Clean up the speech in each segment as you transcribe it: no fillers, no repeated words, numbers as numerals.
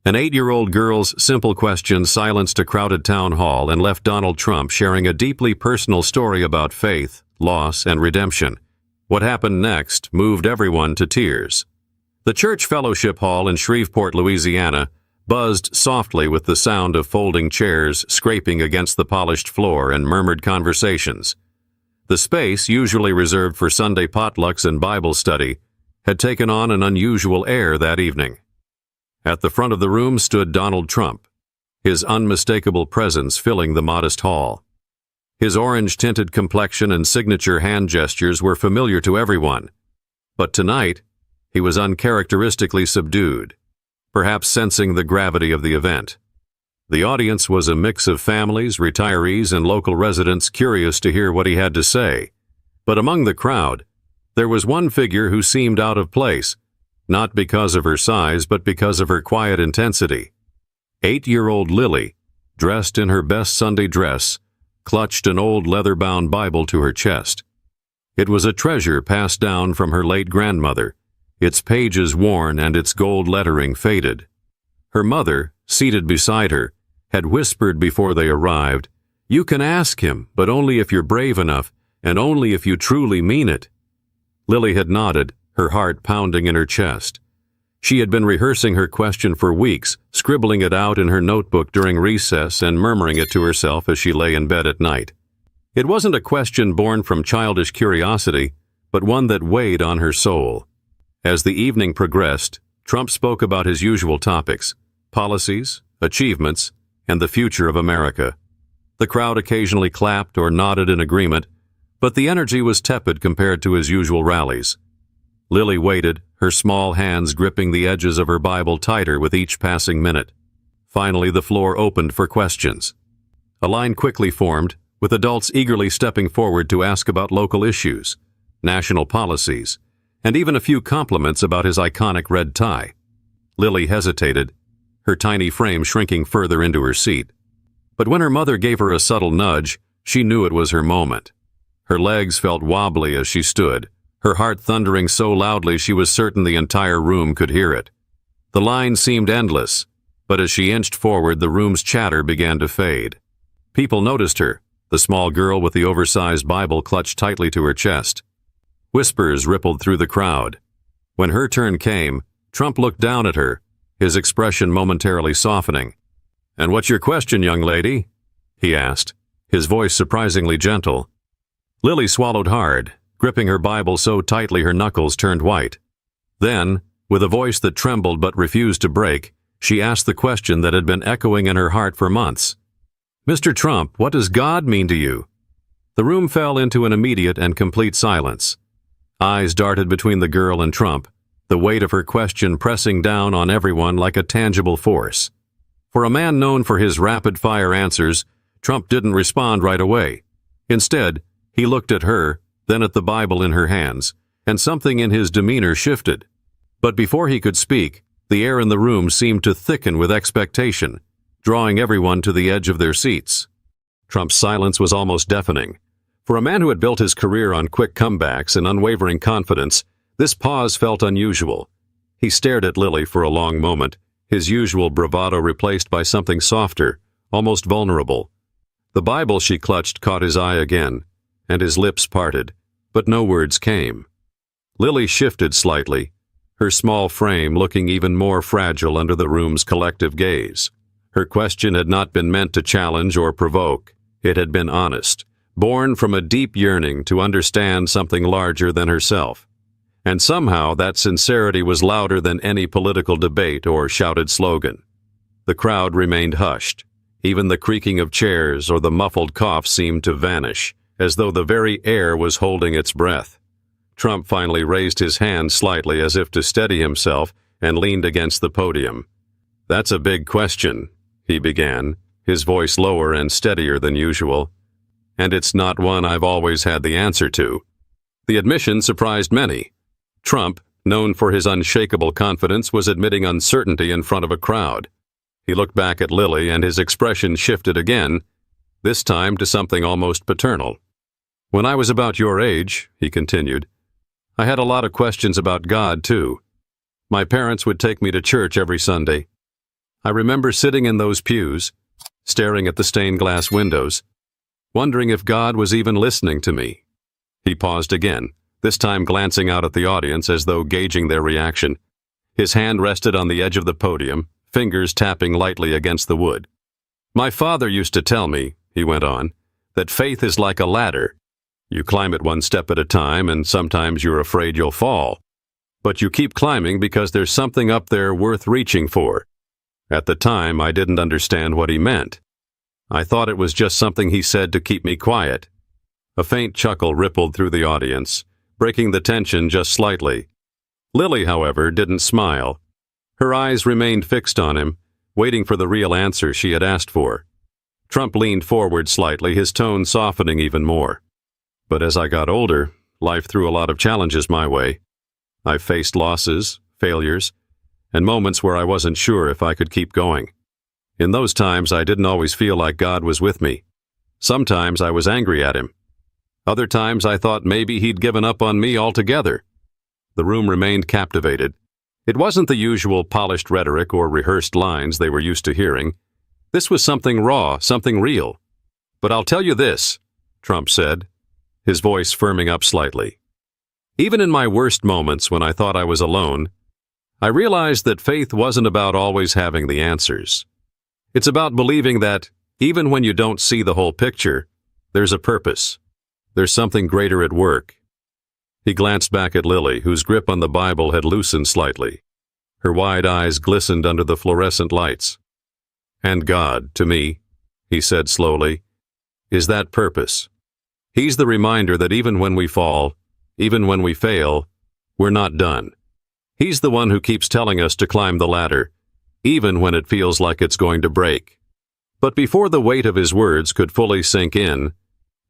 An 8-year-old girl's simple question silenced a crowded town hall and left Donald Trump sharing a deeply personal story about faith, loss, and redemption. What happened next moved everyone to tears. The church fellowship hall in Shreveport, Louisiana, buzzed softly with the sound of folding chairs scraping against the polished floor and murmured conversations. The space, usually reserved for Sunday potlucks and Bible study, had taken on an unusual air that evening. At the front of the room stood Donald Trump, his unmistakable presence filling the modest hall. His orange-tinted complexion and signature hand gestures were familiar to everyone, but tonight he was uncharacteristically subdued, perhaps sensing the gravity of the event. The audience was a mix of families, retirees, and local residents curious to hear what he had to say. But among the crowd, there was one figure who seemed out of place, not because of her size, but because of her quiet intensity. 8-year-old Lily, dressed in her best Sunday dress, clutched an old leather-bound Bible to her chest. It was a treasure passed down from her late grandmother, its pages worn and its gold lettering faded. Her mother, seated beside her, had whispered before they arrived, "You can ask him, but only if you're brave enough, and only if you truly mean it." Lily had nodded, her heart pounding in her chest. She had been rehearsing her question for weeks, scribbling it out in her notebook during recess and murmuring it to herself as she lay in bed at night. It wasn't a question born from childish curiosity, but one that weighed on her soul. As the evening progressed, Trump spoke about his usual topics: policies, achievements, and the future of America. The crowd occasionally clapped or nodded in agreement, but the energy was tepid compared to his usual rallies. Lily waited, her small hands gripping the edges of her Bible tighter with each passing minute. Finally, the floor opened for questions. A line quickly formed, with adults eagerly stepping forward to ask about local issues, national policies, and even a few compliments about his iconic red tie. Lily hesitated, her tiny frame shrinking further into her seat. But when her mother gave her a subtle nudge, she knew it was her moment. Her legs felt wobbly as she stood, her heart thundering so loudly she was certain the entire room could hear it. The line seemed endless, but as she inched forward, the room's chatter began to fade. People noticed her, the small girl with the oversized Bible clutched tightly to her chest. Whispers rippled through the crowd. When her turn came, Trump looked down at her, his expression momentarily softening. "And what's your question, young lady?" he asked, his voice surprisingly gentle. Lily swallowed hard, gripping her Bible so tightly her knuckles turned white. Then, with a voice that trembled but refused to break, she asked the question that had been echoing in her heart for months. "Mr. Trump, what does God mean to you?" The room fell into an immediate and complete silence. Eyes darted between the girl and Trump, the weight of her question pressing down on everyone like a tangible force. For a man known for his rapid-fire answers, Trump didn't respond right away. Instead, he looked at her, then at the Bible in her hands, and something in his demeanor shifted. But before he could speak, the air in the room seemed to thicken with expectation, drawing everyone to the edge of their seats. Trump's silence was almost deafening. For a man who had built his career on quick comebacks and unwavering confidence, this pause felt unusual. He stared at Lily for a long moment, his usual bravado replaced by something softer, almost vulnerable. The Bible she clutched caught his eye again, and his lips parted, but no words came. Lily shifted slightly, her small frame looking even more fragile under the room's collective gaze. Her question had not been meant to challenge or provoke. It had been honest, born from a deep yearning to understand something larger than herself. And somehow that sincerity was louder than any political debate or shouted slogan. The crowd remained hushed. Even the creaking of chairs or the muffled cough seemed to vanish, as though the very air was holding its breath. Trump finally raised his hand slightly as if to steady himself and leaned against the podium. "That's a big question," he began, his voice lower and steadier than usual. "And it's not one I've always had the answer to." The admission surprised many. Trump, known for his unshakable confidence, was admitting uncertainty in front of a crowd. He looked back at Lily and his expression shifted again, this time to something almost paternal. "When I was about your age," he continued, "I had a lot of questions about God, too. My parents would take me to church every Sunday. I remember sitting in those pews, staring at the stained glass windows, wondering if God was even listening to me. He paused again, this time glancing out at the audience as though gauging their reaction. His hand rested on the edge of the podium, fingers tapping lightly against the wood. My father used to tell me, he went on, that faith is like a ladder. You climb it one step at a time, and sometimes you're afraid you'll fall. But you keep climbing because there's something up there worth reaching for. At the time, I didn't understand what he meant. I thought it was just something he said to keep me quiet. A faint chuckle rippled through the audience, breaking the tension just slightly. Lily, however, didn't smile. Her eyes remained fixed on him, waiting for the real answer she had asked for. Trump leaned forward slightly, his tone softening even more. But as I got older, life threw a lot of challenges my way. I faced losses, failures, and moments where I wasn't sure if I could keep going. In those times, I didn't always feel like God was with me. Sometimes I was angry at him. Other times I thought maybe he'd given up on me altogether. The room remained captivated. It wasn't the usual polished rhetoric or rehearsed lines they were used to hearing. This was something raw, something real. But I'll tell you this, Trump said, his voice firming up slightly. Even in my worst moments when I thought I was alone, I realized that faith wasn't about always having the answers. It's about believing that, even when you don't see the whole picture, there's a purpose. There's something greater at work. He glanced back at Lily, whose grip on the Bible had loosened slightly. Her wide eyes glistened under the fluorescent lights. And God, to me, he said slowly, is that purpose. He's the reminder that even when we fall, even when we fail, we're not done. He's the one who keeps telling us to climb the ladder, even when it feels like it's going to break. But before the weight of his words could fully sink in,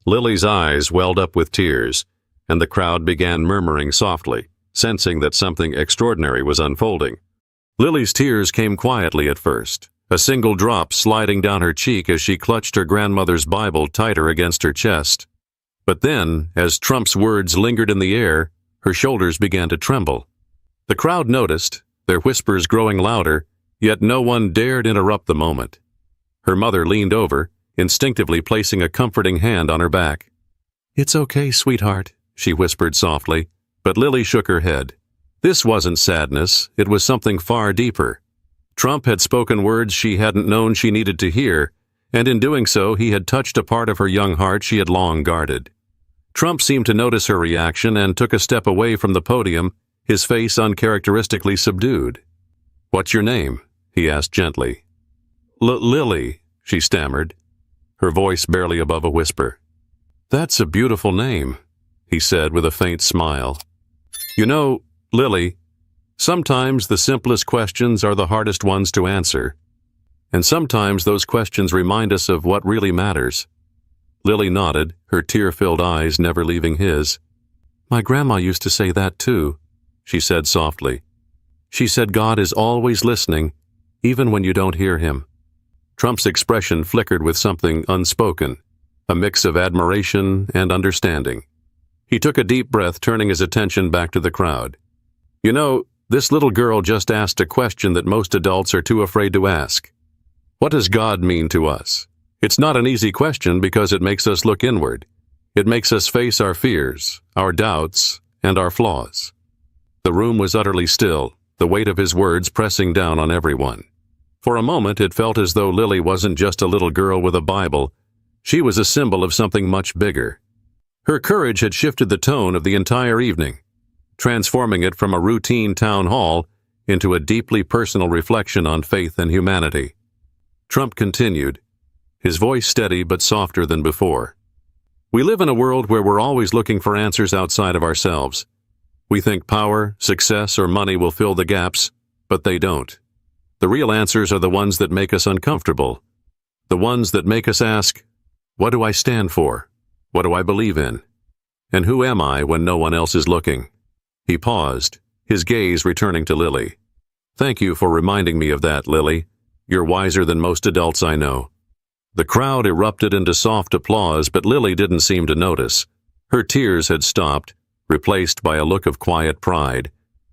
Lily's eyes welled up with tears, and the crowd began murmuring softly, sensing that something extraordinary was unfolding. Lily's tears came quietly at first, a single drop sliding down her cheek as she clutched her grandmother's Bible tighter against her chest. But then, as Trump's words lingered in the air, her shoulders began to tremble. The crowd noticed, their whispers growing louder, yet no one dared interrupt the moment. Her mother leaned over, instinctively placing a comforting hand on her back. "It's okay, sweetheart," she whispered softly, but Lily shook her head. This wasn't sadness, it was something far deeper. Trump had spoken words she hadn't known she needed to hear, and in doing so he had touched a part of her young heart she had long guarded. Trump seemed to notice her reaction and took a step away from the podium, his face uncharacteristically subdued. "What's your name?" he asked gently. Lily, she stammered, her voice barely above a whisper. "That's a beautiful name," he said with a faint smile. "You know, Lily, sometimes the simplest questions are the hardest ones to answer. And sometimes those questions remind us of what really matters." Lily nodded, her tear-filled eyes never leaving his. "My grandma used to say that too," she said softly. "She said God is always listening, even when you don't hear him." Trump's expression flickered with something unspoken, a mix of admiration and understanding. He took a deep breath, turning his attention back to the crowd. "You know, this little girl just asked a question that most adults are too afraid to ask. What does God mean to us? It's not an easy question because it makes us look inward. It makes us face our fears, our doubts, and our flaws." The room was utterly still, the weight of his words pressing down on everyone. For a moment it felt as though Lily wasn't just a little girl with a Bible. She was a symbol of something much bigger. Her courage had shifted the tone of the entire evening, transforming it from a routine town hall into a deeply personal reflection on faith and humanity. Trump continued, his voice steady but softer than before. "We live in a world where we're always looking for answers outside of ourselves. We think power, success, or money will fill the gaps, but they don't. The real answers are the ones that make us uncomfortable, the ones that make us ask, what do I stand for? What do I believe in? And who am I when no one else is looking?" He paused, his gaze returning to Lily. "Thank you for reminding me of that, Lily. You're wiser than most adults I know." The crowd erupted into soft applause, but Lily didn't seem to notice. Her tears had stopped, replaced by a look of quiet pride.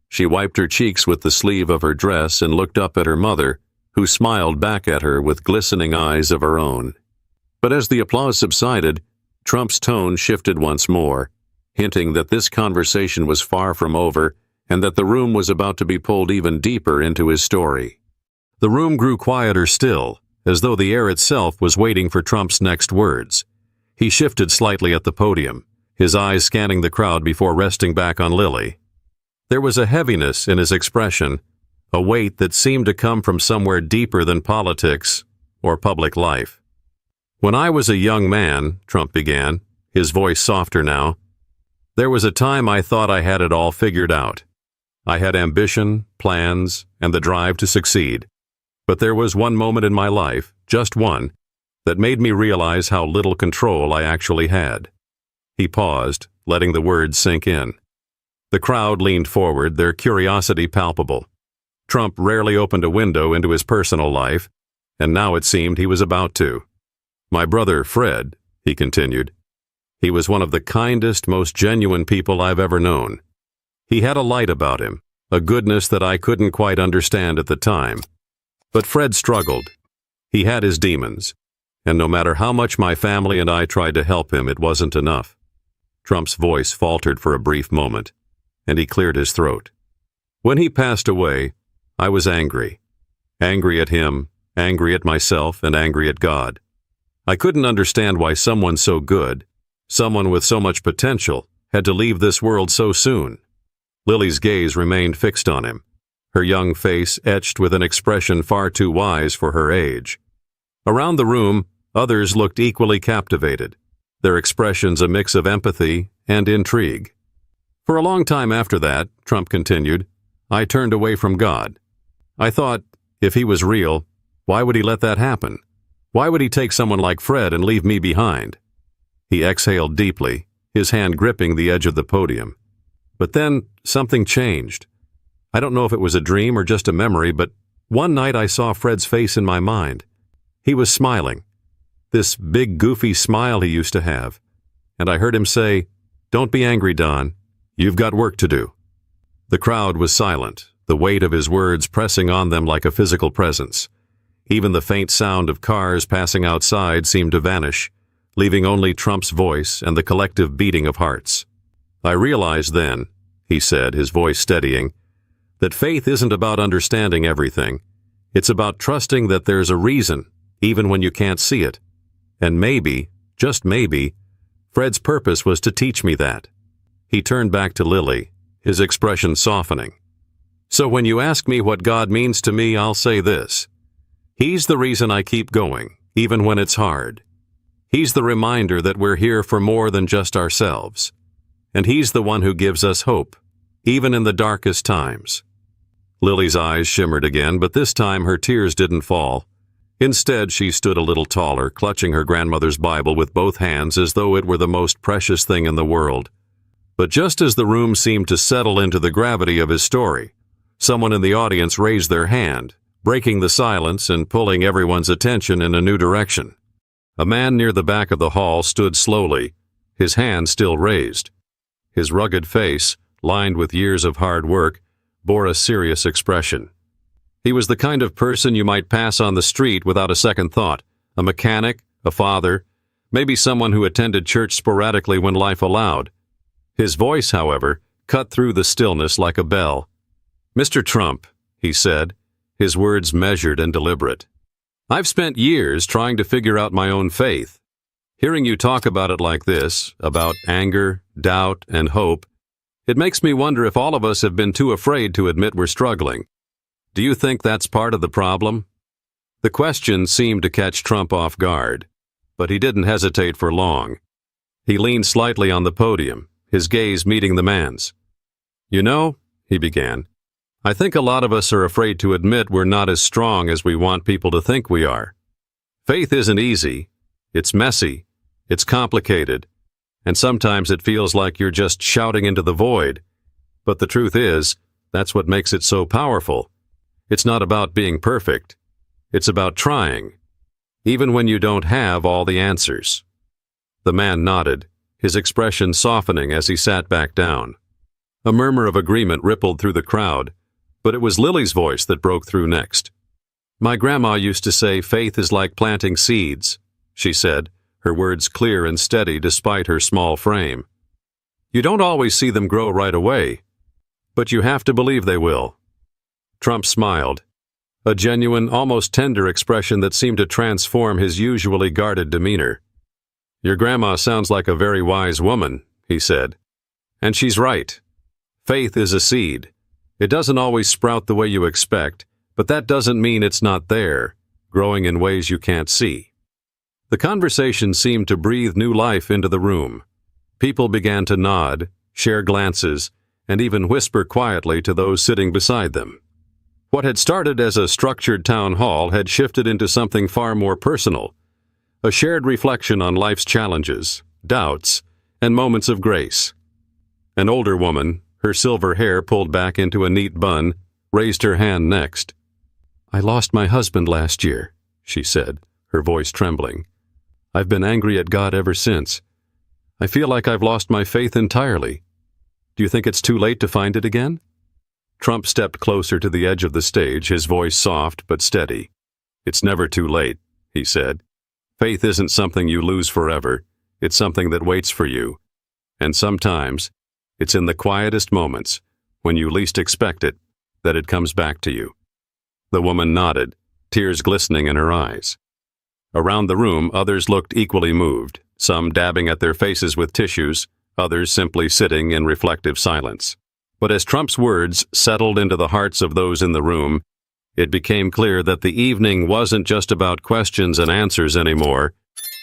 She wiped her cheeks with the sleeve of her dress and looked up at her mother, who smiled back at her with glistening eyes of her own. But as the applause subsided, Trump's tone shifted once more, hinting that this conversation was far from over and that the room was about to be pulled even deeper into his story. The room grew quieter still, as though the air itself was waiting for Trump's next words. He shifted slightly at the podium, his eyes scanning the crowd before resting back on Lily. There was a heaviness in his expression, a weight that seemed to come from somewhere deeper than politics or public life. "When I was a young man," Trump began, his voice softer now, "there was a time I thought I had it all figured out. I had ambition, plans, and the drive to succeed. But there was one moment in my life, just one, that made me realize how little control I actually had." He paused, letting the words sink in. The crowd leaned forward, their curiosity palpable. Trump rarely opened a window into his personal life, and now it seemed he was about to. "My brother, Fred," he continued. "He was one of the kindest, most genuine people I've ever known. He had a light about him, a goodness that I couldn't quite understand at the time. But Fred struggled. He had his demons, and no matter how much my family and I tried to help him, it wasn't enough." Trump's voice faltered for a brief moment, and he cleared his throat. "When he passed away, I was angry. Angry at him, angry at myself, and angry at God. I couldn't understand why someone so good, someone with so much potential, had to leave this world so soon." Lily's gaze remained fixed on him, her young face etched with an expression far too wise for her age. Around the room, others looked equally captivated, their expressions a mix of empathy and intrigue. "For a long time after that," Trump continued, "I turned away from God. I thought, if he was real, why would he let that happen? Why would he take someone like Fred and leave me behind?" He exhaled deeply, his hand gripping the edge of the podium. "But then something changed. I don't know if it was a dream or just a memory, but one night I saw Fred's face in my mind. He was smiling, this big goofy smile he used to have, and I heard him say, 'Don't be angry, Don. You've got work to do.'" The crowd was silent, the weight of his words pressing on them like a physical presence. Even the faint sound of cars passing outside seemed to vanish, leaving only Trump's voice and the collective beating of hearts. "I realized then," he said, his voice steadying, "that faith isn't about understanding everything. It's about trusting that there's a reason, even when you can't see it. And maybe, just maybe, Fred's purpose was to teach me that." He turned back to Lily, his expression softening. "So when you ask me what God means to me, I'll say this. He's the reason I keep going, even when it's hard. He's the reminder that we're here for more than just ourselves. And he's the one who gives us hope, even in the darkest times." Lily's eyes shimmered again, but this time her tears didn't fall. Instead, she stood a little taller, clutching her grandmother's Bible with both hands as though it were the most precious thing in the world. But just as the room seemed to settle into the gravity of his story, someone in the audience raised their hand, breaking the silence and pulling everyone's attention in a new direction. A man near the back of the hall stood slowly, his hand still raised. His rugged face, lined with years of hard work, bore a serious expression. He was the kind of person you might pass on the street without a second thought, a mechanic, a father, maybe someone who attended church sporadically when life allowed. His voice, however, cut through the stillness like a bell. "Mr. Trump," he said, his words measured and deliberate, "I've spent years trying to figure out my own faith. Hearing you talk about it like this, about anger, doubt, and hope, it makes me wonder if all of us have been too afraid to admit we're struggling. Do you think that's part of the problem?" The question seemed to catch Trump off guard, but he didn't hesitate for long. He leaned slightly on the podium, his gaze meeting the man's. "You know," he began, "I think a lot of us are afraid to admit we're not as strong as we want people to think we are. Faith isn't easy. It's messy. It's complicated. And sometimes it feels like you're just shouting into the void. But the truth is, that's what makes it so powerful. It's not about being perfect. It's about trying, even when you don't have all the answers." The man nodded, his expression softening as he sat back down. A murmur of agreement rippled through the crowd, but it was Lily's voice that broke through next. My grandma used to say faith is like planting seeds, she said, her words clear and steady despite her small frame. You don't always see them grow right away, but you have to believe they will. Trump smiled, a genuine, almost tender expression that seemed to transform his usually guarded demeanor. Your grandma sounds like a very wise woman, he said. And she's right. Faith is a seed. It doesn't always sprout the way you expect, but that doesn't mean it's not there, growing in ways you can't see. The conversation seemed to breathe new life into the room. People began to nod, share glances, and even whisper quietly to those sitting beside them. What had started as a structured town hall had shifted into something far more personal, a shared reflection on life's challenges, doubts, and moments of grace. An older woman, her silver hair pulled back into a neat bun, raised her hand next. I lost my husband last year, she said, her voice trembling. I've been angry at God ever since. I feel like I've lost my faith entirely. Do you think it's too late to find it again? Trump stepped closer to the edge of the stage, his voice soft but steady. It's never too late, he said. Faith isn't something you lose forever. It's something that waits for you. And sometimes, it's in the quietest moments, when you least expect it, that it comes back to you. The woman nodded, tears glistening in her eyes. Around the room, others looked equally moved, some dabbing at their faces with tissues, others simply sitting in reflective silence. But as Trump's words settled into the hearts of those in the room, it became clear that the evening wasn't just about questions and answers anymore.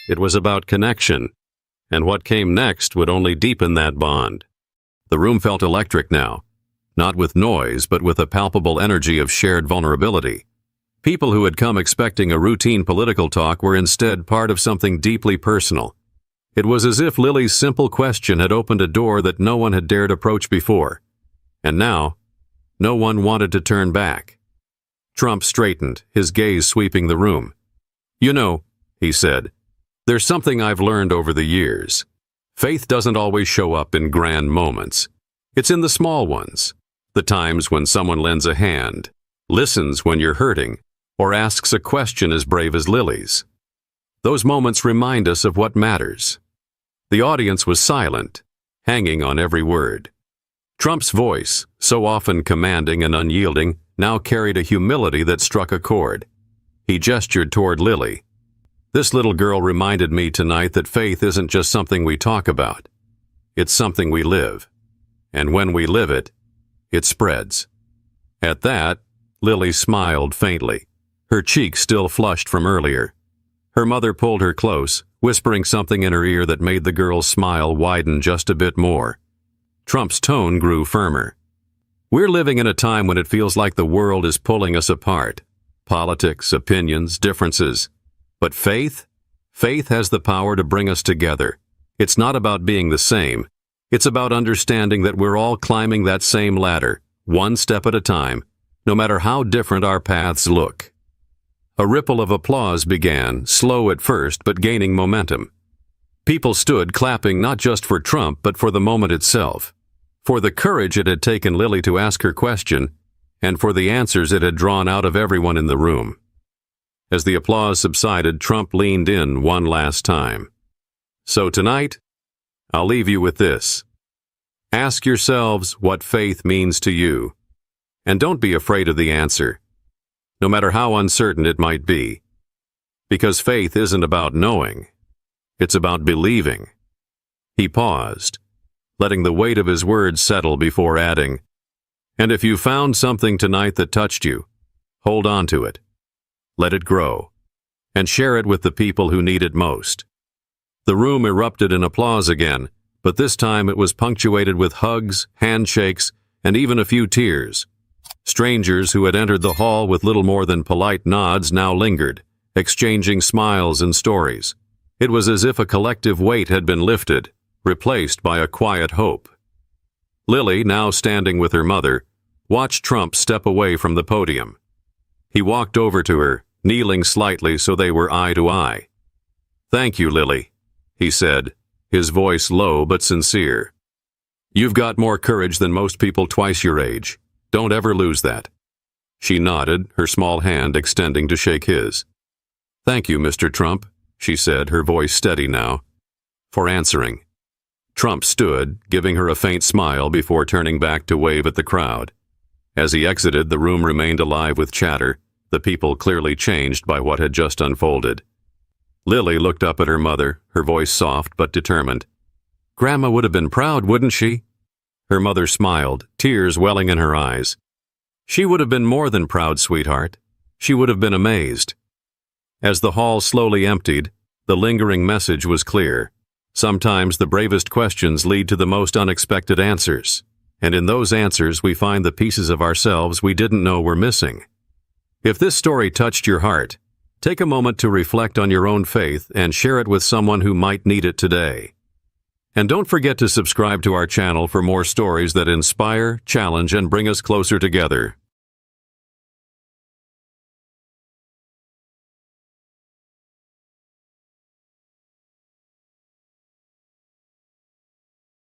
It was about connection, and what came next would only deepen that bond. The room felt electric now, not with noise, but with a palpable energy of shared vulnerability. People who had come expecting a routine political talk were instead part of something deeply personal. It was as if Lily's simple question had opened a door that no one had dared approach before. And now, no one wanted to turn back. Trump straightened, his gaze sweeping the room. You know, he said, there's something I've learned over the years. Faith doesn't always show up in grand moments. It's in the small ones, the times when someone lends a hand, listens when you're hurting, or asks a question as brave as Lily's. Those moments remind us of what matters. The audience was silent, hanging on every word. Trump's voice, so often commanding and unyielding, now carried a humility that struck a chord. He gestured toward Lily. This little girl reminded me tonight that faith isn't just something we talk about. It's something we live. And when we live it, it spreads. At that, Lily smiled faintly, her cheeks still flushed from earlier. Her mother pulled her close, whispering something in her ear that made the girl's smile widen just a bit more. Trump's tone grew firmer. We're living in a time when it feels like the world is pulling us apart. Politics, opinions, differences. But faith? Faith has the power to bring us together. It's not about being the same. It's about understanding that we're all climbing that same ladder, one step at a time, no matter how different our paths look. A ripple of applause began, slow at first but gaining momentum. People stood clapping not just for Trump but for the moment itself, for the courage it had taken Lily to ask her question, and for the answers it had drawn out of everyone in the room. As the applause subsided, Trump leaned in one last time. So tonight, I'll leave you with this. Ask yourselves what faith means to you, and don't be afraid of the answer, no matter how uncertain it might be, because faith isn't about knowing, it's about believing. He paused, letting the weight of his words settle before adding, and if you found something tonight that touched you, hold on to it. Let it grow, and share it with the people who need it most. The room erupted in applause again, but this time it was punctuated with hugs, handshakes, and even a few tears. Strangers who had entered the hall with little more than polite nods now lingered, exchanging smiles and stories. It was as if a collective weight had been lifted, replaced by a quiet hope. Lily, now standing with her mother, watched Trump step away from the podium. He walked over to her, kneeling slightly so they were eye to eye. "Thank you, Lily," he said, his voice low but sincere. "You've got more courage than most people twice your age. Don't ever lose that." She nodded, her small hand extending to shake his. "Thank you, Mr. Trump," she said, her voice steady now, "for answering." Trump stood, giving her a faint smile before turning back to wave at the crowd. As he exited, the room remained alive with chatter, the people clearly changed by what had just unfolded. Lily looked up at her mother, her voice soft but determined. "Grandma would have been proud, wouldn't she?" Her mother smiled, tears welling in her eyes. "She would have been more than proud, sweetheart. She would have been amazed." As the hall slowly emptied, the lingering message was clear. Sometimes the bravest questions lead to the most unexpected answers, and in those answers we find the pieces of ourselves we didn't know were missing. If this story touched your heart, take a moment to reflect on your own faith and share it with someone who might need it today. And don't forget to subscribe to our channel for more stories that inspire, challenge, and bring us closer together.